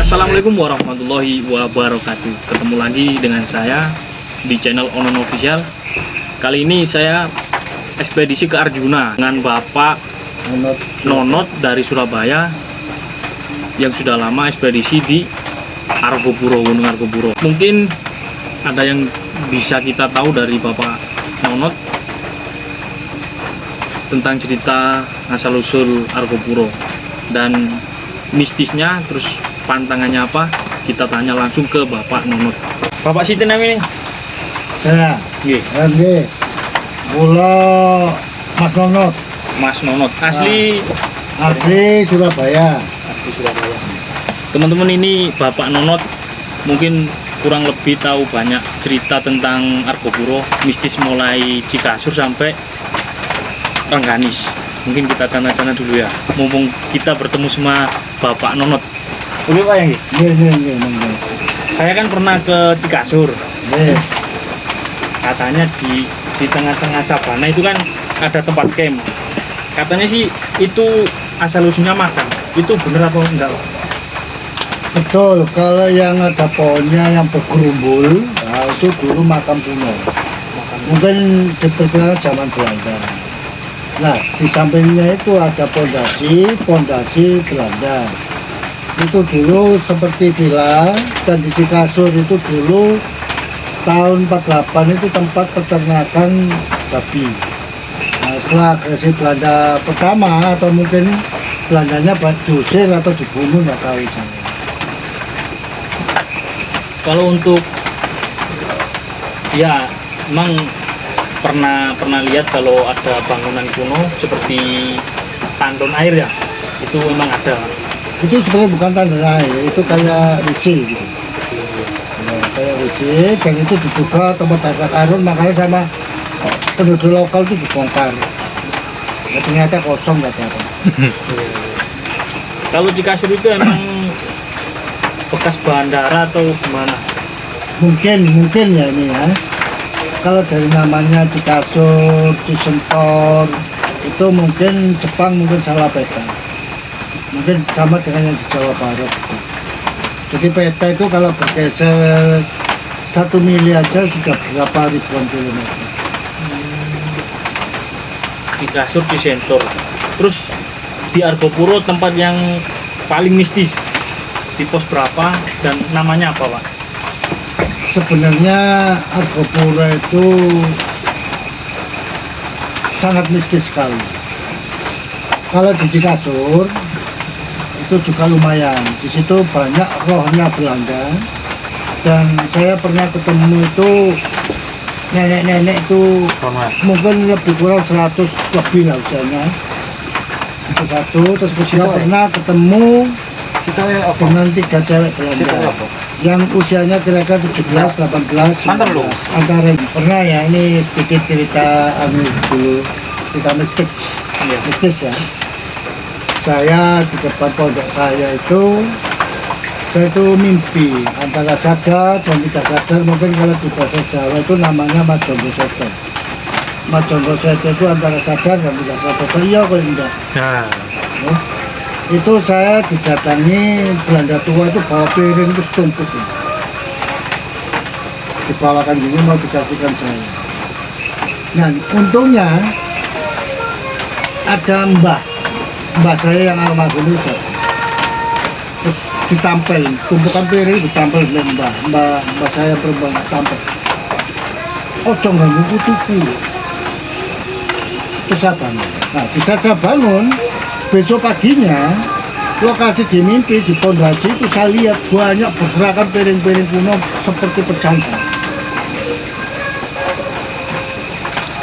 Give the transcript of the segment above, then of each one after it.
Assalamualaikum warahmatullahi wabarakatuh. Ketemu lagi dengan saya di channel Onon Official. Kali ini saya ekspedisi ke Arjuna dengan Bapak Nonot dari Surabaya yang sudah lama ekspedisi di Argopuro, Gunung Argopuro. Mungkin ada yang bisa kita tahu dari Bapak Nonot tentang cerita asal-usul Argopuro dan mistisnya, terus pantangannya apa, kita tanya langsung ke Bapak Nonot. Bapak Siti namanya? Saya. Nggih. Nggih. Mula Mas Nonot. Mas Nonot asli Surabaya. Asli Surabaya. Teman-teman, ini Bapak Nonot mungkin kurang lebih tahu banyak cerita tentang Argopuro, mistis mulai Cikasur sampai Rengganis. Mungkin kita tanya-tanya dulu ya, mumpung kita bertemu sama Bapak Nonot. Oke Pak, yang Nggih. saya kan pernah ke Cikasur. Nggih. Katanya di tengah-tengah savana itu kan ada tempat camp. Katanya sih itu asal usulnya makam. Itu bener apa enggak? Betul, kalau yang ada pohonnya yang bergerumbul, nah itu dulu makam kuno. Mungkin diperkirakan zaman Belanda. Nah, di sampingnya itu ada pondasi Belanda. Itu dulu seperti villa, dan di Cikasur itu dulu tahun 48 itu tempat peternakan babi. Nah, setelah agresi Belanda pertama, atau mungkin Belandanya diusir atau dibunuh, nggak tahu saya. Kalau untuk ya emang pernah lihat kalau ada bangunan kuno seperti tandon air ya, itu memang ada. Itu sebenarnya bukan tandon air, itu kayak risi gitu. Ya, kayak risi, dan itu diduga tempat air karun, makanya sama penduduk lokal itu dibongkar. Ya, ternyata kosong, nggak ada. Kalau Cikasur itu emang bekas bandara atau gimana? Mungkin ya ini ya. Kalau dari namanya Cikasur, Cisentor, itu mungkin Jepang mungkin salah peta. Mungkin sama dengan yang di Jawa Barat. Jadi peta itu kalau bergeser 1 mili aja sudah berapa ribuan kilometer. Cikasur, Cisentor. Terus di Argopuro tempat yang paling mistis di pos berapa dan namanya apa Pak? Sebenarnya Argopuro itu sangat mistis sekali. Kalau di Cikasur itu juga lumayan. Di situ banyak rohnya Belanda, dan saya pernah ketemu itu nenek-nenek itu mungkin lebih kurang 100 lebih lah usianya. Itu satu. Terus kedua pernah ketemu dengan 3 cewek Belanda yang usianya kira-kira 17, 18, 19. Antara pernah ya, ini sedikit cerita dulu, cerita mistis ya. Saya di depan pondok saya itu mimpi antara sadar dan tidak sadar. Mungkin kalau di bahasa Jawa itu namanya Majonggo Seto. Majonggo Seto itu antara sadar dan tidak sadar. Iya kalau enggak. Nah, itu saya didatangi Belanda tua itu bawa piring itu setumpuk. Dibawakan gini mau dikasihkan saya. Nah, untungnya ada mbah saya yang almarhum itu. Terus ditampel, tumpukan piring ditampel oleh mbah saya perempuan tampel. Ojo ganggu putuku. Terus saya bangun. Nah, di saat saya bangun, besok paginya lokasi di mimpi di pondasi itu saya lihat banyak berserakan piring-piring kuno seperti bercandar.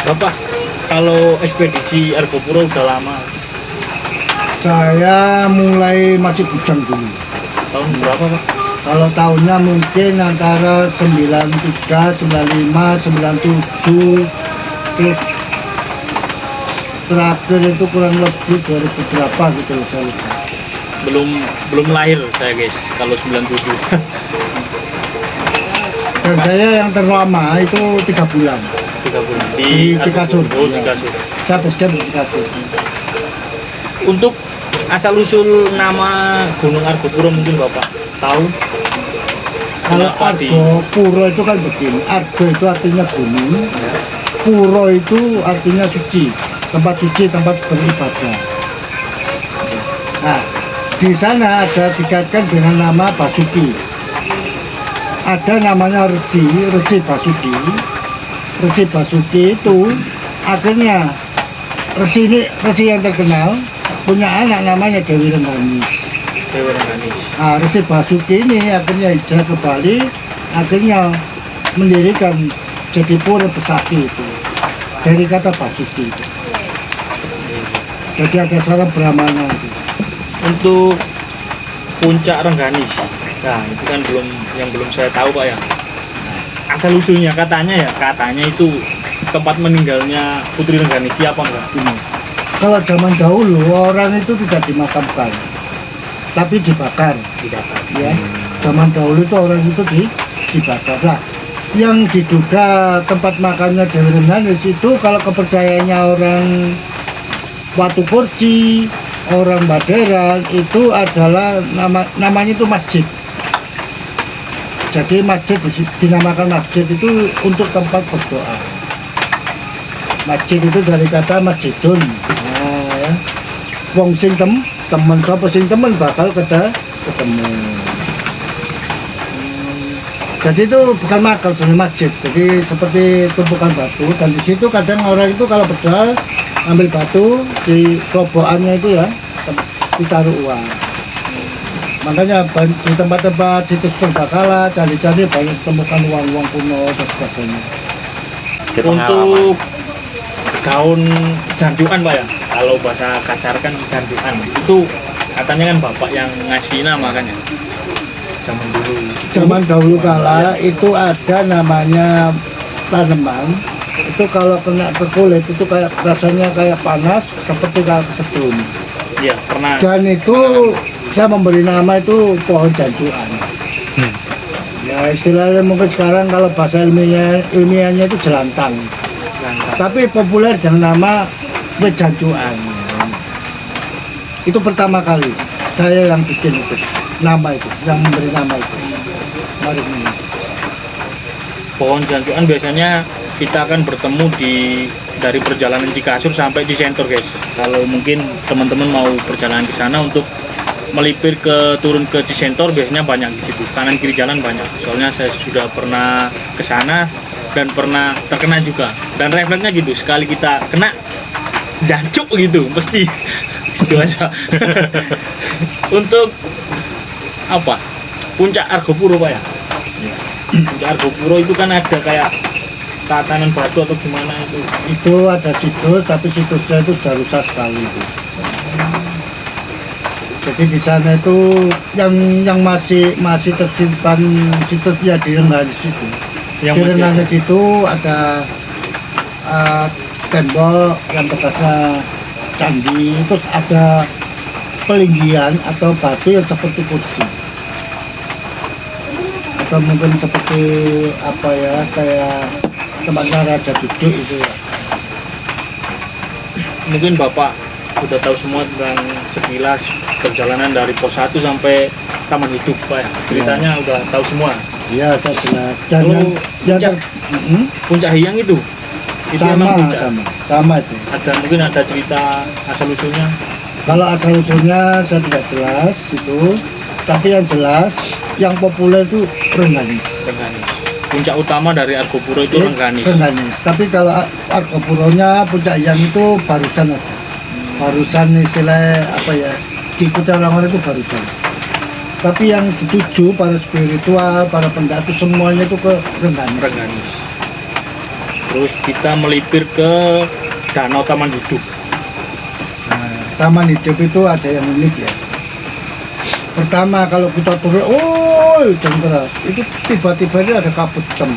Bapak, kalau ekspedisi Argopuro udah lama? Saya mulai masih bujang dulu. Tahun berapa Pak? Kalau tahunnya mungkin antara 93, 95, 97, terus terakhir itu kurang lebih 2000 berapa gitu loh, saya lupa. Belum lahir saya guys, kalau 97. Dan saya yang terlama itu 3 bulan. 3 bulan Di Cikasur, Oh, iya. Cikasur. Saya base camp di Cikasur. Untuk asal usul nama Gunung Argopuro mungkin Bapak tahu? Kalau Kenapa di- Argo Puro itu kan begini, Argo itu artinya gunung, Ya. Puro itu artinya suci, tempat beribadah. Nah, di sana ada dikaitkan dengan nama Basuki. Ada namanya Resi Basuki. Resi Basuki itu akhirnya Resi yang terkenal punya anak namanya Dewi Rengganis. Dewa Rengganis. Nah, Resi Basuki ini akhirnya hijrah ke Bali, akhirnya mendirikan jadi pura Besaki itu dari kata Basuki itu. Jadi ada seorang Brahmana itu. Untuk puncak Rengganis, nah itu kan belum saya tahu Pak ya. Asal usulnya katanya itu tempat meninggalnya Putri Rengganis, siapa enggak? Ini. Kalau zaman dahulu orang itu tidak dimakamkan, tapi dibakar. Dibakar. Ya, zaman dahulu itu orang itu dibakar. Nah, yang diduga tempat makamnya Dewi Rengganis itu kalau kepercayaannya orang Watu Kursi, orang Baderan itu adalah namanya itu masjid. Jadi masjid dinamakan masjid itu untuk tempat berdoa. Masjid itu dari kata masjidun. Nah, ya. Wong sing temen sapa sing temen bakal ketemu. Jadi itu bukan makam, sebenarnya masjid. Jadi seperti tumpukan batu dan di situ kadang orang itu kalau berdoa ambil batu di robokannya itu ya ditaruh uang. Makanya di tempat-tempat situs Purbakala, candi-candi banyak ditemukan uang-uang kuno dan sebagainya. Untuk daun janjuan Pak ya, kalau bahasa kasar kan janjuan, itu katanya kan Bapak yang ngasih nama kan ya, zaman dulu. Zaman dahulu kala itu ada namanya tanaman itu kalau kena ke kulit itu kayak rasanya kayak panas seperti kayak kesetrum. Iya pernah. Dan itu saya memberi nama itu pohon janjuan. Ya istilahnya mungkin sekarang kalau bahasa ilmiahnya itu jelantang. Tapi populer dengan nama janjuan. Itu pertama kali saya yang bikin itu nama itu, yang memberi nama itu. Mari ini. Pohon janjuan biasanya kita akan bertemu dari perjalanan Cikasur sampai Cisentor guys. Kalau mungkin teman-teman mau perjalanan ke sana untuk melipir turun ke Cisentor biasanya banyak di situ. Kanan kiri jalan banyak. Soalnya saya sudah pernah ke sana dan pernah terkena juga. Dan refleksnya gitu, sekali kita kena jancuk gitu, mesti itu aja. Untuk apa? Puncak Argopuro Pak ya? Puncak Argopuro itu kan ada kayak tatanan batu atau gimana itu? Itu ada situs, tapi situsnya itu sudah rusak sekali itu. Jadi di sana itu yang masih tersimpan situsnya di Rengganis itu. Di Rengganis itu ada tembok yang bekasnya candi, terus ada pelinggian atau batu yang seperti kursi. Atau mungkin seperti apa ya, kayak tempatnya raja duduk itu ya. Mungkin Bapak udah tahu semua tentang sekilas perjalanan dari pos 1 sampai Taman Hidup Pak ya. Ceritanya udah tahu semua. Iya, saya jelas. Dan Kalau Puncak Hyang itu emang puncak? sama itu. Mungkin ada cerita asal usulnya. Kalau asal usulnya saya tidak jelas itu, tapi yang jelas yang populer itu Rengganis. Puncak utama dari Argopuro itu Rengganis. Tapi kalau Argopuronya Puncak Hyang itu barusan aja. Barusan istilah apa ya? Diikuti orang-orang itu barusan. Tapi yang dituju para spiritual, para pendaki semuanya itu ke Rengganis. Terus kita melipir ke Danau Taman Hidup. Nah, Taman Hidup itu ada yang unik ya. Pertama kalau kita turun, jam keras, itu tiba-tiba ada kabut hitam.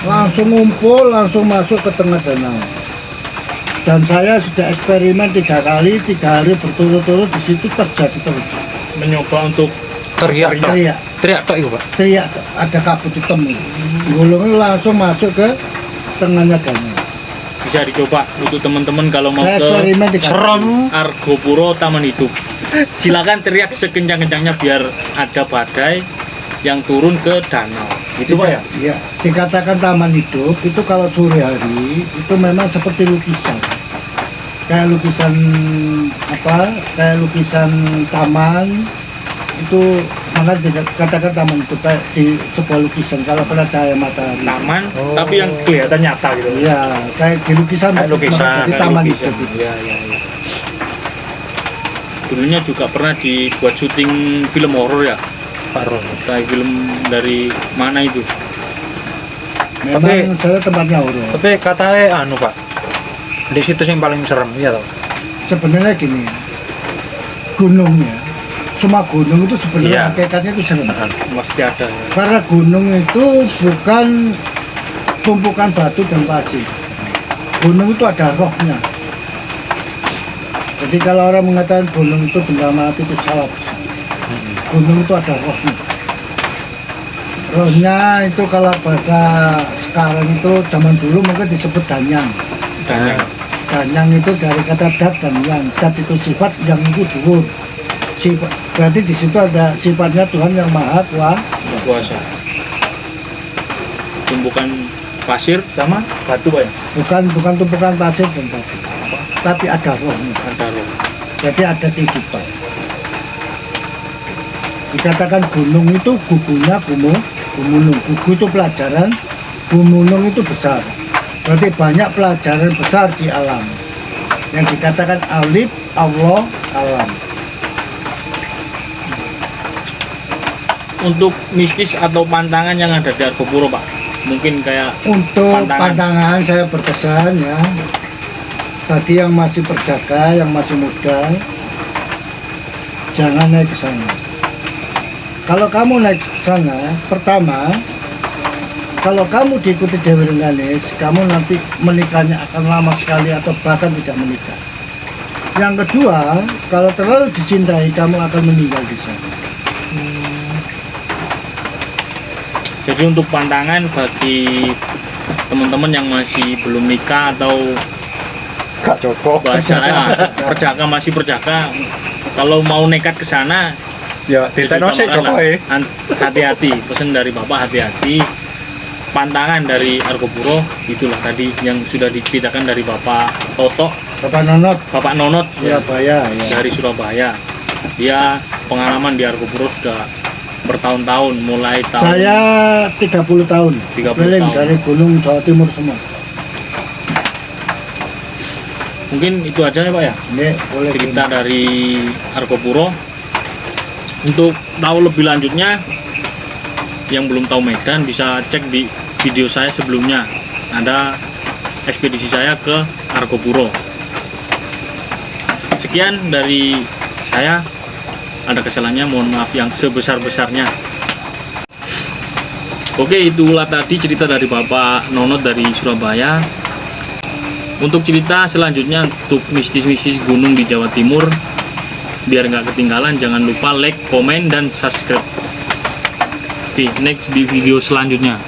Langsung ngumpul, langsung masuk ke tengah danau. Dan saya sudah eksperimen 3 hari berturut-turut di situ terjadi terus. Mencoba untuk Teriak tok. teriak Teriak tok itu, Pak. teriak ada kabut hitam, gulungnya langsung masuk ke tengahnya danau. Bisa dicoba untuk teman-teman kalau mau Saya ke eksperimen 3 kali. Serem. Argopuro Taman Hidup. Silakan teriak sekencang-kencangnya biar ada badai yang turun ke danau. Itu Pak ya? Iya, dikatakan taman hidup itu kalau sore hari itu memang seperti lukisan. Kayak lukisan apa? Kayak lukisan taman itu, maka dikatakan taman hidup kayak di sebuah lukisan kalau kena cahaya matahari. Taman, Oh. tapi yang kelihatan nyata gitu. Iya, kayak di lukisan, Kayak lukisan, maka jadi Kayak taman lukisan. hidup itu. Iya, iya, iya. Dulunya juga pernah dibuat syuting film horor ya. Pak Ron. Kayak film dari mana itu? Memang Tapi- saya tempatnya horor. Tapi katanya anu, Pak. Di situ yang paling serem, iya toh. Sebenarnya gini, gunungnya, semua gunung itu sebenarnya Iya. hakikatnya itu serem. Pasti ada ya. Karena gunung itu bukan tumpukan batu dan pasir. Gunung itu ada rohnya. Jadi kalau orang mengatakan gunung itu benda mati itu salah besar. Gunung itu ada rohnya. Rohnya itu kalau bahasa sekarang itu zaman dulu mungkin disebut danyang. Danyang. Danyang itu dari kata dat dan yang. Dat itu sifat, yang itu dhuwur. Sifat, berarti di situ ada sifatnya Tuhan yang Maha Kuasa. Tumpukan pasir sama batu Pak ya? bukan tumpukan pasir dan batu, tapi ada rohnya. Ada roh. Jadi ada kehidupan. Dikatakan gunung itu gugunya gumunung. Gugu itu pelajaran, gumunung itu besar. Berarti banyak pelajaran besar di alam. Yang dikatakan alif, Allah, alam. Untuk mistis atau pantangan yang ada di Argopuro Pak, mungkin kayak Untuk Pantangan. pandangan saya berkesan ya, bagi yang masih perjaka, yang masih muda, jangan naik ke sana. Kalau kamu naik ke sana, pertama, kalau kamu diikuti Dewi Rengganis, kamu nanti menikahnya akan lama sekali atau bahkan tidak menikah. Yang kedua, kalau terlalu dicintai, kamu akan meninggal di sana. jadi untuk pantangan bagi teman-teman yang masih belum nikah atau Gak cocok. bahasa perjaka masih perjaka, kalau mau nekat ke sana Ya, diutamakan ditenosik lah. cocok ya. Hati-hati, pesan dari Bapak hati-hati. Pantangan dari Argopuro itulah tadi yang sudah diceritakan dari Bapak Toto, Bapak Nonot, Bapak Nonot ya, Surabaya ya. dari Surabaya. Dia pengalaman di Argopuro sudah bertahun-tahun, mulai tahun Saya 30 tahun, 30 keliling tahun. dari Gunung Jawa Timur semua. Mungkin itu aja ya Pak ya, Ini boleh cerita dari Argopuro. Untuk tahu lebih lanjutnya, yang belum tahu Medan bisa cek di video saya sebelumnya, ada ekspedisi saya ke Argopuro. Sekian dari saya, ada kesalahannya mohon maaf yang sebesar-besarnya. Oke, itulah tadi cerita dari Bapak Nonot dari Surabaya. Untuk cerita selanjutnya, untuk mistis-mistis gunung di Jawa Timur, biar nggak ketinggalan, jangan lupa like, komen, dan subscribe. Oke, next di video selanjutnya.